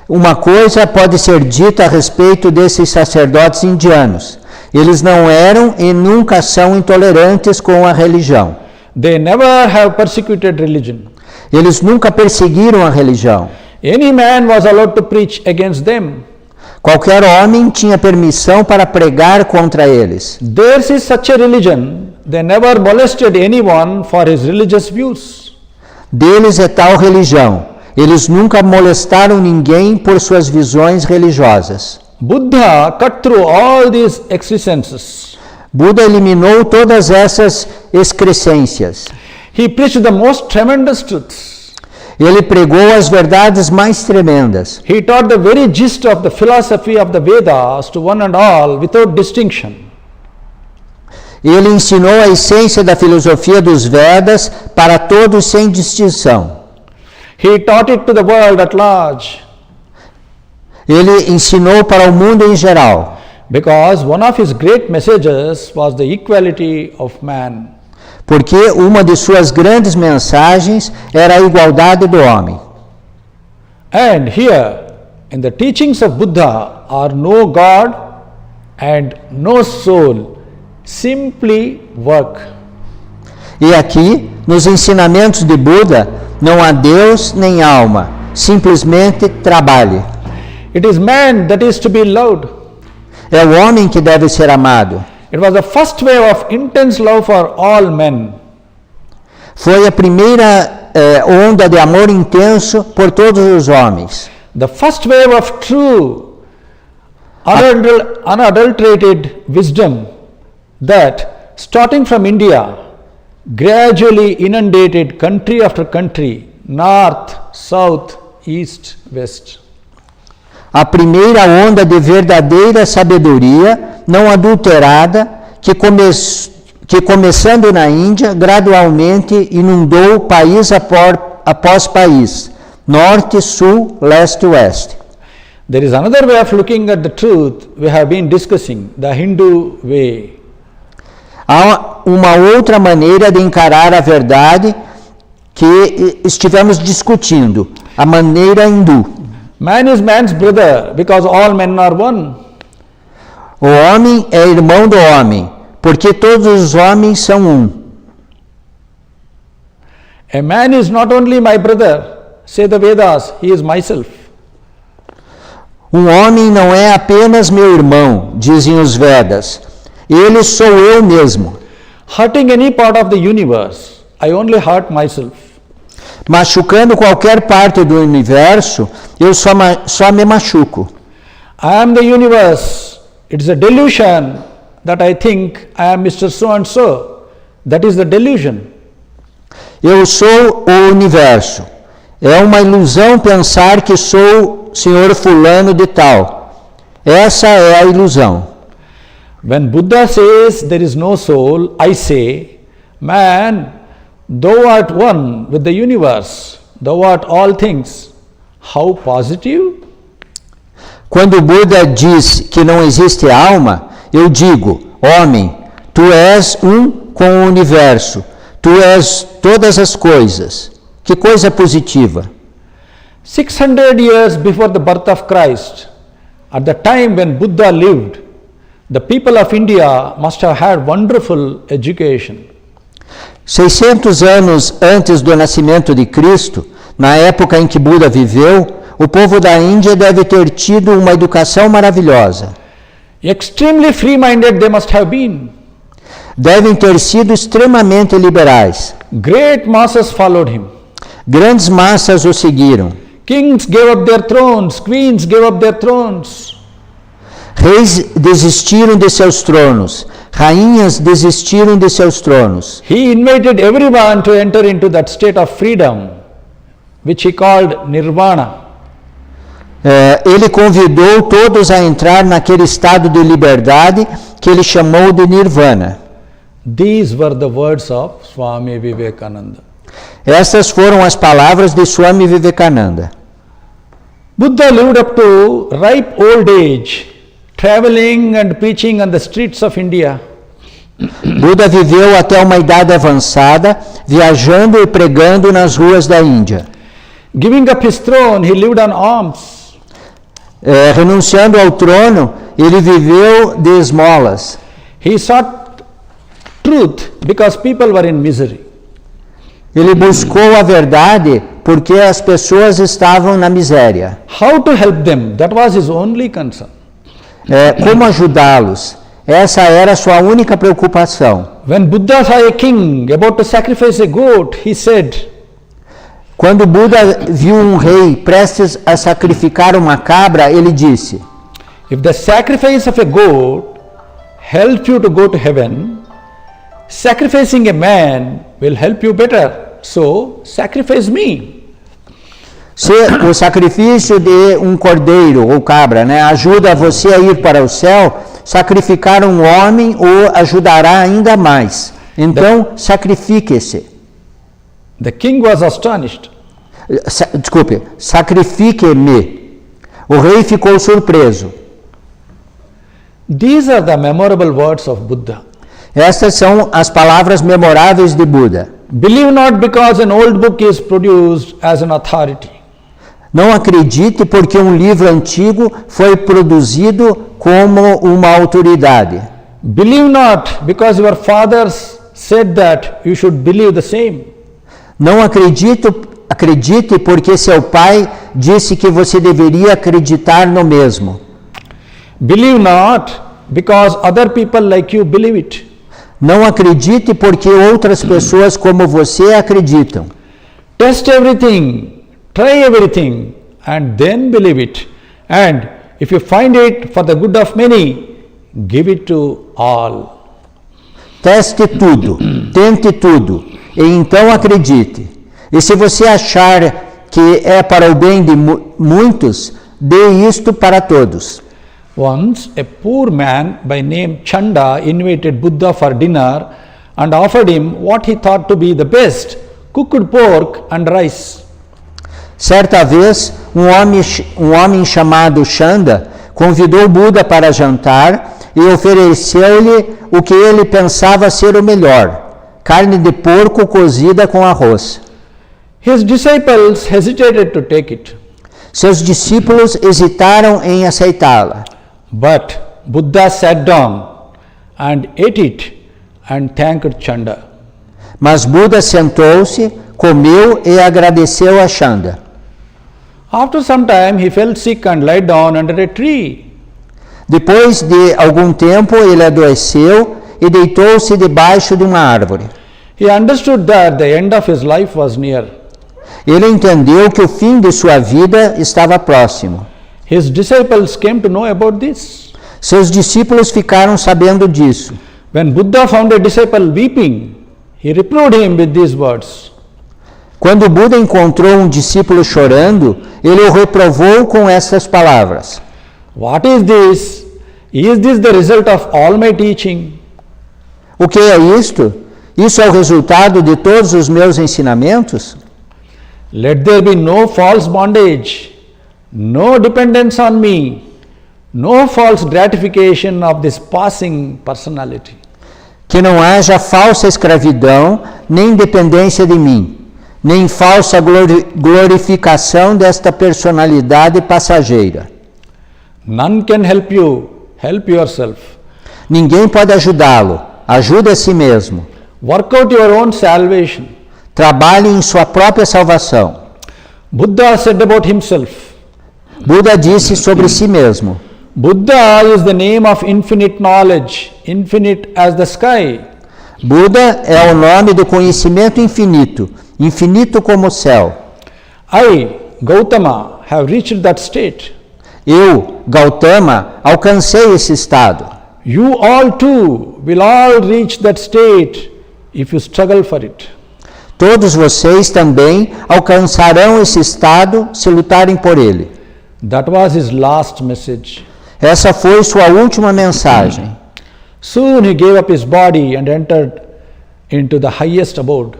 Uma coisa pode ser dita a respeito desses sacerdotes indianos. Eles não eram e nunca são intolerantes com a religião. They never have persecuted religion. Eles nunca perseguiram a religião. Any man was allowed to preach against them. Qualquer homem tinha permissão para pregar contra eles. Theirs is such a religion, they never molested anyone for his religious views. Deles é tal religião. Eles nunca molestaram ninguém por suas visões religiosas. Buddha cut through all these excrescences. Buda eliminou todas essas excrescências. He preached the most tremendous truths. Ele pregou as verdades mais tremendas. He taught the very gist of the philosophy of the Vedas to one and all without distinction. Ele ensinou a essência da filosofia dos Vedas para todos sem distinção. He taught it to the world at large. Ele ensinou para o mundo em geral. Because one of his great messages was the equality of man. Porque uma de suas grandes mensagens era a igualdade do homem. And here, in the teachings of Buddha, are no God and no soul, simply work. E aqui, nos ensinamentos de Buda, não há Deus nem alma, simplesmente trabalhe. It is man that is to be loved. É o homem que deve ser amado. It was the first wave of intense love for all men. Foi a primeira onda de amor intenso por todos os homens. The first wave of true, unadulterated wisdom that, starting from India, gradually inundated country after country, north, south, east, west. A primeira onda de verdadeira sabedoria, não adulterada, que começando na Índia, gradualmente inundou país após país, norte, sul, leste, oeste. There is another way of looking at the truth we have been discussing, the Hindu way. Há uma outra maneira de encarar a verdade que estivemos discutindo, a maneira hindu. Man is man's brother because all men are one. O homem é irmão do homem, porque todos os homens são um. A man is not only my brother, say the Vedas, he is myself. Um homem não é apenas meu irmão, dizem os Vedas. Ele sou eu mesmo. Hurting any part of the universe, I only hurt myself. Machucando qualquer parte do universo, eu só me machuco. I am the universe. It is a delusion that I think I am Mr. So and so. That is the delusion. Eu sou o universo. É uma ilusão pensar que sou senhor fulano de tal. Essa é a ilusão. When Buddha says there is no soul, I say, man, thou art one with the universe, thou art all things. How positive? Quando Buda diz que não existe alma, eu digo, homem, tu és um com o universo, tu és todas as coisas. Que coisa positiva. 600 years before the birth of Christ, at the time when Buddha lived, the people of India must have had wonderful education. 600 anos antes do nascimento de Cristo, na época em que Buda viveu, o povo da Índia deve ter tido uma educação maravilhosa. Extremely free-minded they must have been. Devem ter sido extremamente liberais. Great masses followed him. Grandes massas o seguiram. Kings gave up their thrones, queens gave up their thrones. Reis desistiram de seus tronos, rainhas desistiram de seus tronos. He invited everyone to enter into that state of freedom, which he called nirvana. Ele convidou todos a entrar naquele estado de liberdade que ele chamou de nirvana. These were the words of Swami Vivekananda. Essas foram as palavras de Swami Vivekananda. Buddha lived up to ripe old age, traveling and preaching on the streets of India. Buda viveu até uma idade avançada, viajando e pregando nas ruas da Índia. Giving up his throne, he lived on alms. Renunciando ao trono, ele viveu de esmolas. He sought truth because people were in misery. Ele buscou a verdade porque as pessoas estavam na miséria. How to help them? That was his only concern. Como ajudá-los? Essa era a sua única preocupação. When Buddha saw a king about to sacrifice a goat, he said, quando Buda viu um rei prestes a sacrificar uma cabra, ele disse: if the sacrifice of a goat helps you to go to heaven, sacrificing a man will help you better. So, sacrifice me. Se o sacrifício de um cordeiro ou cabra, ajuda você a ir para o céu, sacrificar um homem o ajudará ainda mais. Então, sacrifique-se. The king was astonished. Desculpe, sacrifique-me. O rei ficou surpreso. These are the memorable words of Buddha. Estas são as palavras memoráveis de Buda. Believe not because an old book is produced as an authority. Não acredite porque um livro antigo foi produzido como uma autoridade. Believe not because your fathers said that you should believe the same. Não acredite porque seu pai disse que você deveria acreditar no mesmo. Believe not because other people like you believe it. Não acredite porque outras pessoas como você acreditam. Test everything, try everything, and then believe it. And if you find it for the good of many, give it to all. Teste tudo, tente tudo, e então acredite. E se você achar que é para o bem de muitos, dê isto para todos. Once a poor man by name Chanda invited Buddha for dinner and offered him what he thought to be the best, cooked pork and rice. Certa vez, um homem chamado Chanda convidou Buda para jantar e ofereceu-lhe o que ele pensava ser o melhor, carne de porco cozida com arroz. His disciples hesitated to take it. Seus discípulos hesitaram em aceitá-la. But Buddha sat down and ate it and thanked Chanda. Mas Buda sentou-se, comeu e agradeceu a Chanda. After some time he fell sick and lay down under a tree. Depois de algum tempo ele adoeceu e deitou-se debaixo de uma árvore. He understood that the end of his life was near. Ele entendeu que o fim de sua vida estava próximo. His disciples came to know about this. Seus discípulos ficaram sabendo disso. When Buddha found a disciple weeping, he reproved him with these words. Quando Buda encontrou um discípulo chorando, ele o reprovou com essas palavras. What is this? Is this the result of all my teaching? O que é isto? Isso é o resultado de todos os meus ensinamentos? Let there be no false bondage, no dependence on me, no false gratification of this passing personality. Que não haja falsa escravidão, nem dependência de mim, nem falsa glorificação desta personalidade passageira. None can help you, help yourself. Ninguém pode ajudá-lo, ajude a si mesmo. Work out your own salvation. Trabalhe em sua própria salvação. Buddha said about himself. Buda disse sobre si mesmo. Buddha is the name of infinite knowledge, infinite as the sky. Buda é o nome do conhecimento infinito, infinito como o céu. I, Gautama, have reached that state. Eu, Gautama, alcancei esse estado. You all too will all reach that state if you struggle for it. Todos vocês também alcançarão esse estado se lutarem por ele. That was his last message. Essa foi sua última mensagem. Soon he gave up his body and entered into the highest abode.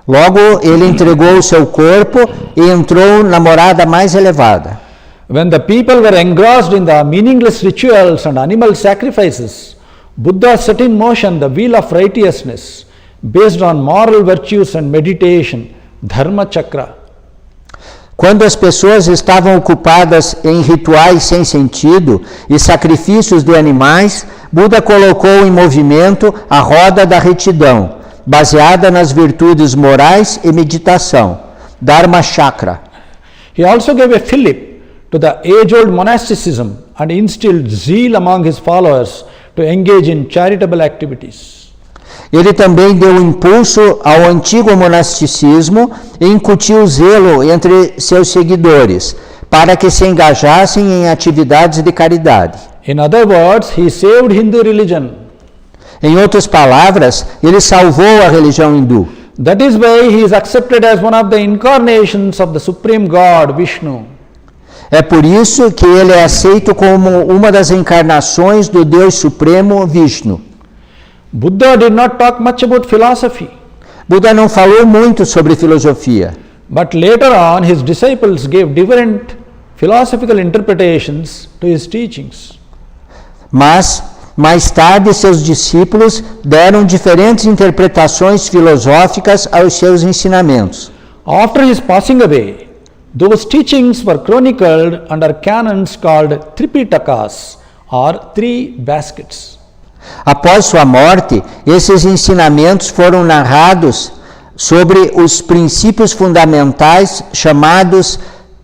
Logo ele entregou o seu corpo e entrou na morada mais elevada. When the people were engrossed in the meaningless rituals and animal sacrifices, Buddha set in motion the wheel of righteousness based on moral virtues and meditation, Dharma Chakra. Quando as pessoas estavam ocupadas em rituais sem sentido e sacrifícios de animais, Buda colocou em movimento a roda da retidão, baseada nas virtudes morais e meditação, Dharma Chakra. He also gave a fillip to the age-old monasticism and instilled zeal among his followers to engage in charitable activities. Ele também deu impulso ao antigo monasticismo e incutiu zelo entre seus seguidores, para que se engajassem em atividades de caridade. In other words, he saved Hindu religion. Em outras palavras, ele salvou a religião hindu. That is why he is accepted as one of the incarnations of the Supreme God, Vishnu. É por isso que ele é aceito como uma das encarnações do Deus Supremo, Vishnu. Buddha did not talk much about philosophy. Buda não falou muito sobre filosofia. But later on, his disciples gave different philosophical interpretations to his teachings. Mas, mais tarde, seus discípulos deram diferentes interpretações filosóficas aos seus ensinamentos. After his passing away, those teachings were chronicled under canons called Tripitakas, or three baskets. Após sua morte, esses ensinamentos foram narrados sobre os princípios fundamentais chamados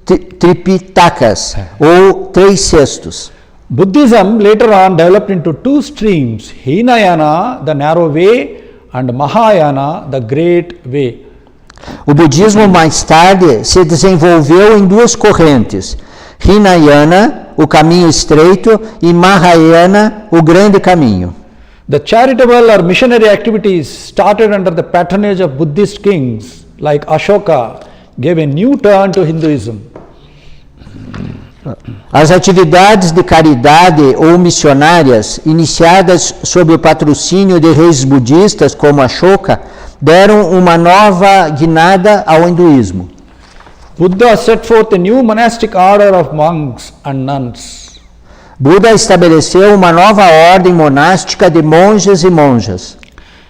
Tripitakas, ou 3 cestos. Buddhism later on developed into 2 streams, Hinayana, the narrow way, and Mahayana, the great way. O budismo mais tarde se desenvolveu em 2 correntes, Hinayana, o caminho estreito, e Mahayana, o grande caminho. The charitable or missionary activities started under the patronage of Buddhist kings like Ashoka gave a new turn to Hinduism. As atividades de caridade ou missionárias, iniciadas sob o patrocínio de reis budistas como Ashoka, deram uma nova guinada ao hinduísmo. Buddha set forth a new monastic order of monks and nuns. Buda estabeleceu uma nova ordem monástica de monges e monjas.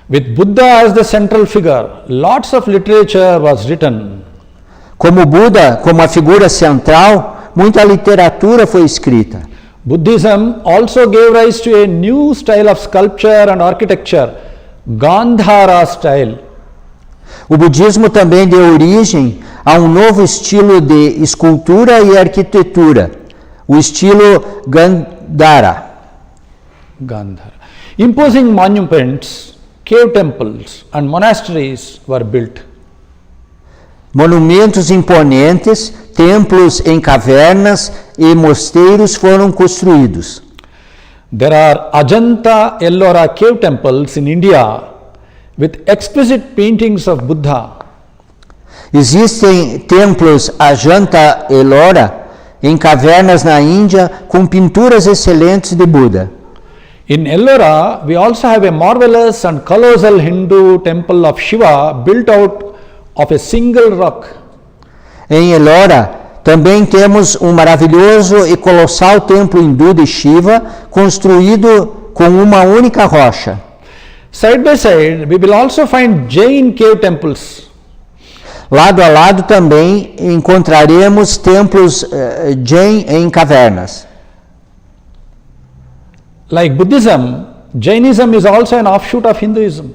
With Buddha as the central figure, lots of literature was written. Como Buda, como a figura central, muita literatura foi escrita. Buddhism also gave rise to a new style of sculpture and architecture, Gandhara style. O budismo também deu origem a um novo estilo de escultura e arquitetura, o estilo Gandhara. Gandhara. Imposing monuments, cave temples and monasteries were built. Monumentos imponentes, templos em cavernas e mosteiros foram construídos. There are Ajanta Ellora cave temples in India with exquisite paintings of Buddha. Existem templos Ajanta Ellora em cavernas na Índia com pinturas excelentes de Buda. In Ellora, we also have a marvelous and colossal Hindu temple of Shiva built out of a single rock. Em Ellora, também temos um maravilhoso e colossal templo hindu de Shiva, construído com uma única rocha. Side by side, we will also find Jain cave temples. Lado a lado também encontraremos templos Jain em cavernas. Like Buddhism, Jainism is also an offshoot of Hinduism.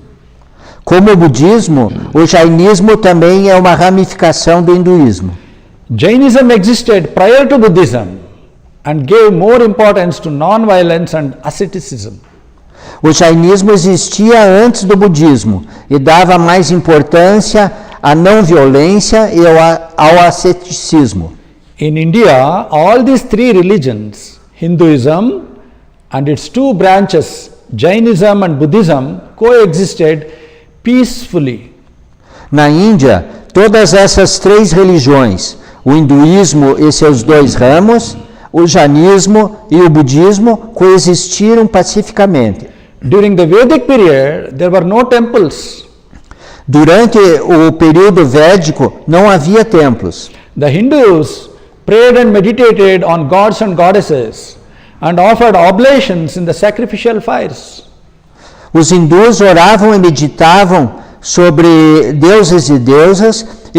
Como o budismo, o jainismo também é uma ramificação do hinduísmo. Jainism existed prior to Buddhism and gave more importance to non-violence and asceticism. O jainismo existia antes do budismo e dava mais importância à não violência e ao asceticismo. In India, all these 3 religions, Hinduism and its 2 branches, Jainism and Buddhism, coexisted peacefully. Na Índia, todas essas 3 religiões, o hinduísmo e seus 2 ramos, o jainismo e o budismo, coexistiram pacificamente. During the Vedic period, there were no temples. Durante o período védico, não havia templos. The Hindus prayed and meditated on gods and goddesses and offered oblations in the sacrificial fires. Os hindus oravam e meditavam sobre deuses e deusas e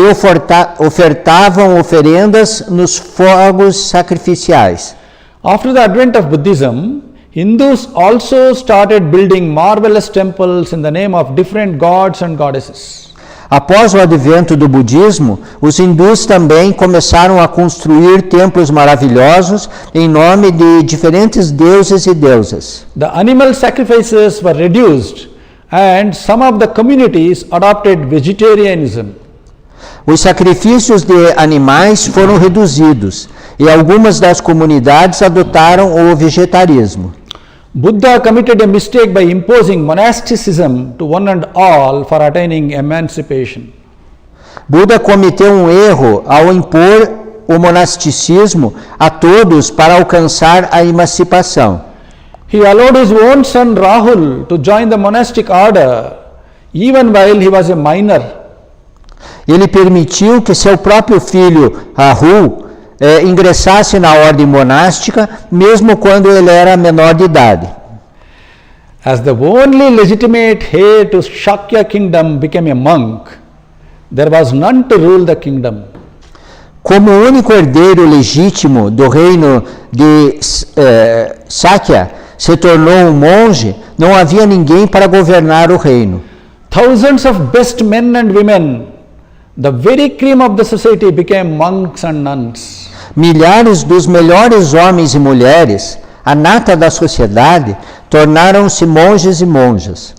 ofertavam oferendas nos fogos sacrificiais. After the advent of Buddhism, Hindus also started building marvelous temples in the name of different gods and goddesses. Após o advento do budismo, os hindus também começaram a construir templos maravilhosos em nome de diferentes deuses e deusas. The animal sacrifices were reduced and some of the communities adopted vegetarianism. Os sacrifícios de animais foram reduzidos e algumas das comunidades adotaram o vegetarismo. Buddha committed a mistake by imposing monasticism to one and all for attaining emancipation. Buda cometeu um erro ao impor o monasticismo a todos para alcançar a emancipação. He allowed his own son Rahul to join the monastic order even while he was a minor. Ele permitiu que seu próprio filho, Rahul, ingressasse na ordem monástica, mesmo quando ele era menor de idade. As the only legitimate heir to Shakya kingdom became a monk, there was none to rule the kingdom. Como o único herdeiro legítimo do reino de Sakya se tornou um monge, não havia ninguém para governar o reino. Thousands of best men and women, the very cream of the society, became monks and nuns. Milhares dos melhores homens e mulheres, a nata da sociedade, tornaram-se monges e monjas.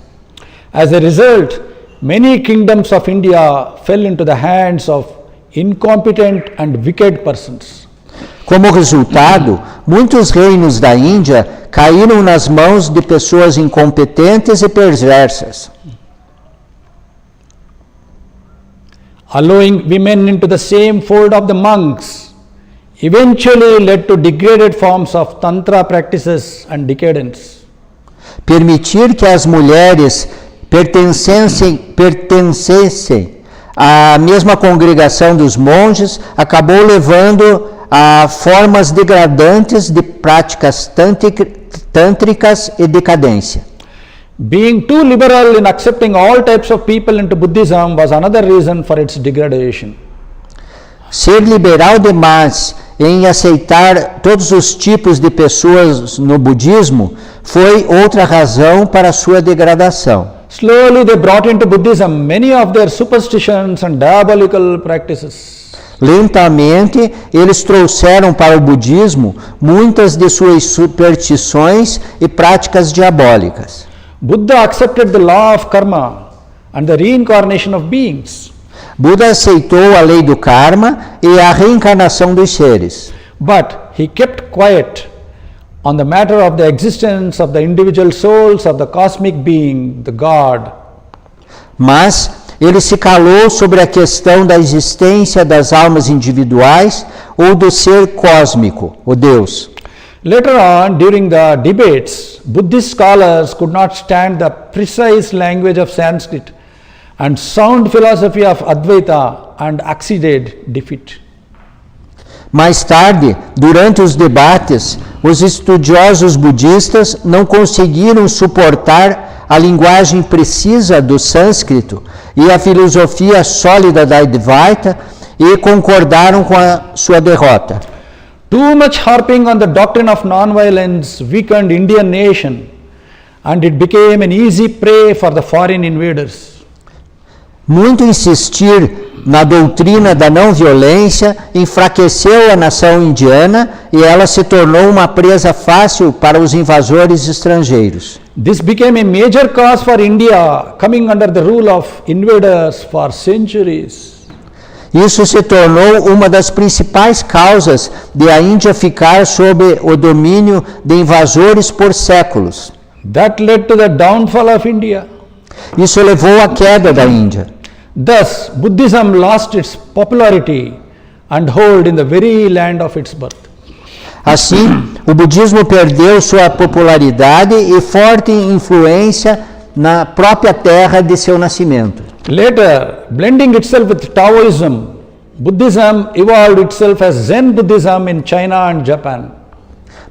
As a result, many kingdoms of India fell into the hands of incompetent and wicked persons. Como resultado, muitos reinos da Índia caíram nas mãos de pessoas incompetentes e perversas. Allowing women into the same fold of the monks eventually led to degraded forms of tantra practices and decadence. Permitir que as mulheres pertencessem à mesma congregação dos monges acabou levando a formas degradantes de práticas tântricas e decadência. Being too liberal in accepting all types of people into Buddhism was another reason for its degradation. Ser liberal demais em aceitar todos os tipos de pessoas no budismo foi outra razão para sua degradação. Slowly they brought into Buddhism many of their superstitions and diabolical practices. Lentamente, eles trouxeram para o budismo muitas de suas superstições e práticas diabólicas. Buddha accepted the law of karma and the reincarnation of beings. Buda aceitou a lei do karma e a reencarnação dos seres. But he kept quiet on the matter of the existence of the individual souls of the cosmic being, the God. Mas ele se calou sobre a questão da existência das almas individuais ou do ser cósmico, o Deus. Later on, during the debates, Buddhist scholars could not stand the precise language of Sanskrit and sound philosophy of Advaita and acceded defeat. Mais tarde, durante os debates, os estudiosos budistas não conseguiram suportar a linguagem precisa do sânscrito e a filosofia sólida da Advaita e concordaram com a sua derrota. Too much harping on the doctrine of non-violence weakened Indian nation and it became an easy prey for the foreign invaders. Muito insistir na doutrina da não-violência enfraqueceu a nação indiana e ela se tornou uma presa fácil para os invasores estrangeiros. This became a major cause for India coming under the rule of invaders for centuries. Isso se tornou uma das principais causas de a Índia ficar sob o domínio de invasores por séculos. That led to the downfall of India. Isso levou à queda da Índia. Thus, Buddhism lost its popularity and hold in the very land of its birth. Assim, o budismo perdeu sua popularidade e forte influência na própria terra de seu nascimento. Later, blending itself with Taoism, Buddhism evolved itself as Zen Buddhism in China and Japan.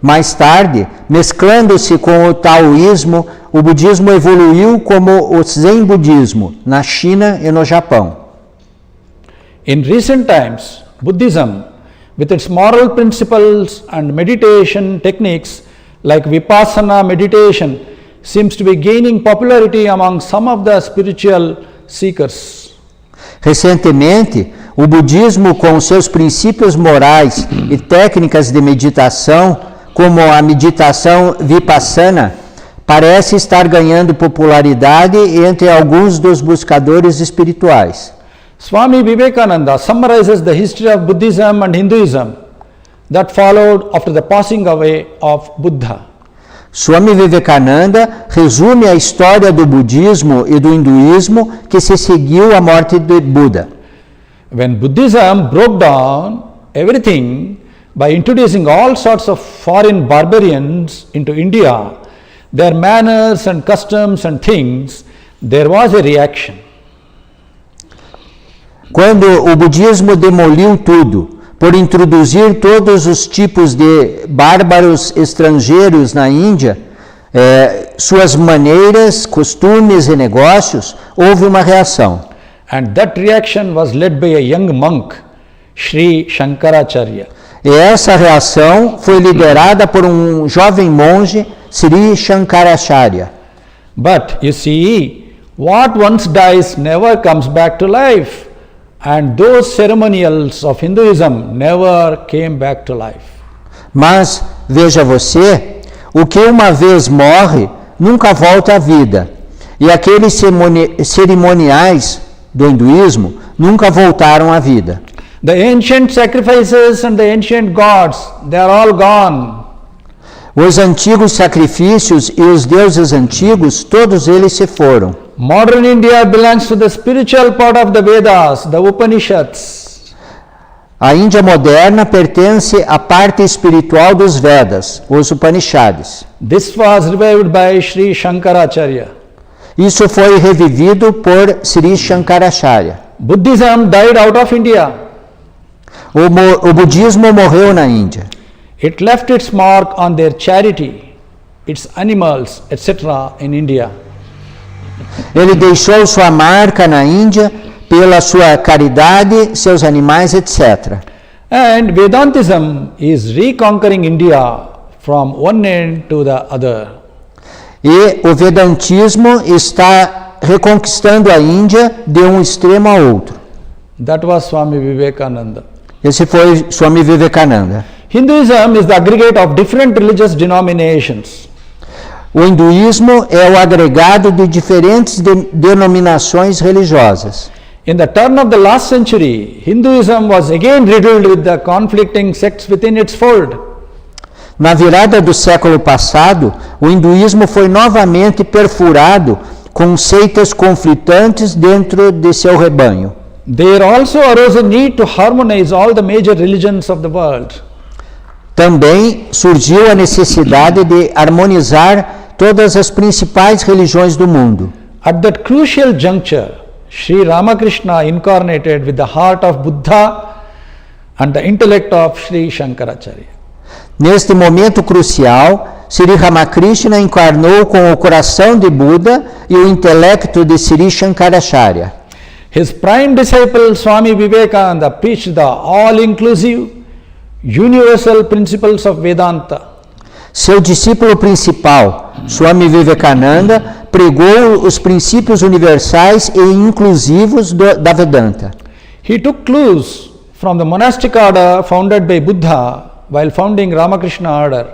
Mais tarde, mesclando-se com o taoísmo, o budismo evoluiu como o Zen budismo na China e no Japão. In recent times, Buddhism, with its moral principles and meditation techniques like Vipassana meditation, seems to be gaining popularity among some of the spiritual seekers. Recentemente, o budismo, com seus princípios morais e técnicas de meditação, como a meditação vipassana, parece estar ganhando popularidade entre alguns dos buscadores espirituais. Swami Vivekananda summarizes the history of Buddhism and Hinduism that followed after the passing away of Buddha. Swami Vivekananda resume a história do budismo e do hinduísmo que se seguiu à morte de Buda. When Buddhism broke down everything by introducing all sorts of foreign barbarians into India, their manners and customs and things, there was a reaction. Quando o budismo demoliu tudo, por introduzir todos os tipos de bárbaros estrangeiros na Índia, suas maneiras, costumes e negócios, houve uma reação. And that reaction was led by a young monk, Sri Shankaracharya. E essa reação foi liderada por um jovem monge, Sri Shankaracharya. But you see, what once dies never comes back to life. And those ceremonials of Hinduism never came back to life. Mas, veja você, o que uma vez morre, nunca volta à vida. E aqueles cerimoniais do hinduísmo nunca voltaram à vida. The ancient sacrifices and the ancient gods, they are all gone. Os antigos sacrifícios e os deuses antigos, todos eles se foram. Modern India belongs to the spiritual part of the Vedas, the Upanishads. A Índia moderna pertence à parte espiritual dos Vedas, os Upanishads. This was revived by Sri Shankaracharya. Isso foi revivido por Sri Shankaracharya. Buddhism died out of India. O budismo morreu na Índia. It left its mark on their charity, its animals, etc. in India. Ele deixou sua marca na Índia pela sua caridade, seus animais, etc. And Vedantism is reconquering India from one end to the other. E o Vedantismo está reconquistando a Índia de um extremo a outro. That was Swami Vivekananda. Esse foi Swami Vivekananda. Hinduism is the aggregate of different religious denominations. O hinduísmo é o agregado de diferentes denominações religiosas. In the turn of the last century, Hinduism was again riddled with the conflicting sects within its fold. Na virada do século passado, o hinduísmo foi novamente perfurado com seitas conflitantes dentro de seu rebanho. There also arose a need to harmonize all the major religions of the world. Também surgiu a necessidade de harmonizar todas as principais religiões do mundo. At that crucial juncture, Sri Ramakrishna incarnated with the heart of Buddha and the intellect of Sri Shankaracharya. Neste momento crucial, Sri Ramakrishna encarnou com o coração de Buda e o intelecto de Sri Shankaracharya. His prime disciple Swami Vivekananda preached the all-inclusive, universal principles of Vedanta. Seu discípulo principal, Swami Vivekananda, pregou os princípios universais e inclusivos da Vedanta. He took clues from the monastic order founded by Buddha while founding Ramakrishna order.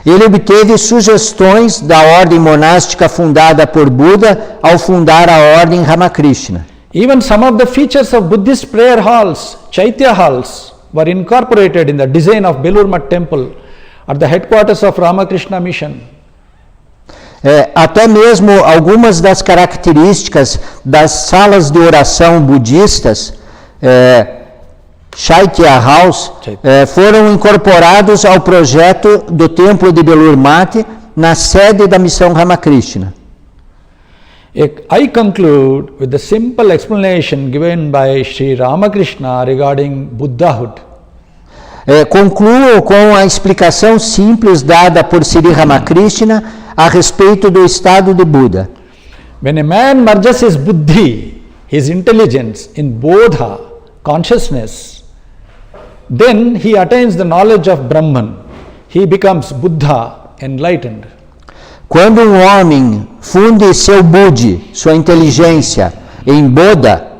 Ele obteve sugestões da ordem monástica fundada por Buda ao fundar a ordem Ramakrishna. Even some of the features of Buddhist prayer halls, Chaitya halls, were incorporated in the design of Belur Math temple at the headquarters of Ramakrishna Mission. Até mesmo algumas das características das salas de oração budistas, Chaitya House, foram incorporados ao projeto do templo de Belur Math na sede da missão Ramakrishna. I conclude with the simple explanation given by Sri Ramakrishna regarding Buddhahood. Concluo com a explicação simples dada por Sri Ramakrishna a respeito do estado de Buda. When a man merges his buddhi, his intelligence, in bodha, consciousness, then he attains the knowledge of Brahman. He becomes Buddha, enlightened. Quando um homem funde seu buddhi, sua inteligência, em Bodha,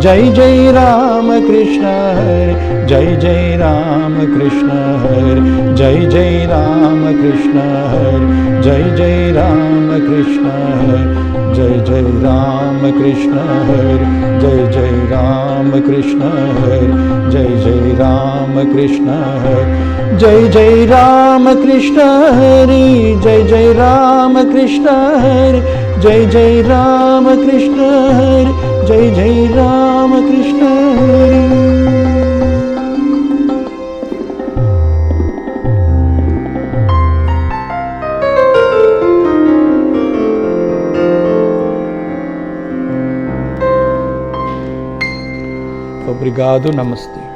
जय जय राम कृष्ण हरे, जय जय राम कृष्ण हरे, जय जय राम कृष्ण हरे, जय जय राम कृष्ण हरे, जय जय राम कृष्ण हरे, जय जय राम कृष्ण हरे, जय जय राम कृष्ण हरे, जय जय राम कृष्ण हरे, जय जय राम कृष्ण हरे, जय जय राम कृष्ण हरे, जय जय राम कृष्ण हरे। Obrigado, namastê.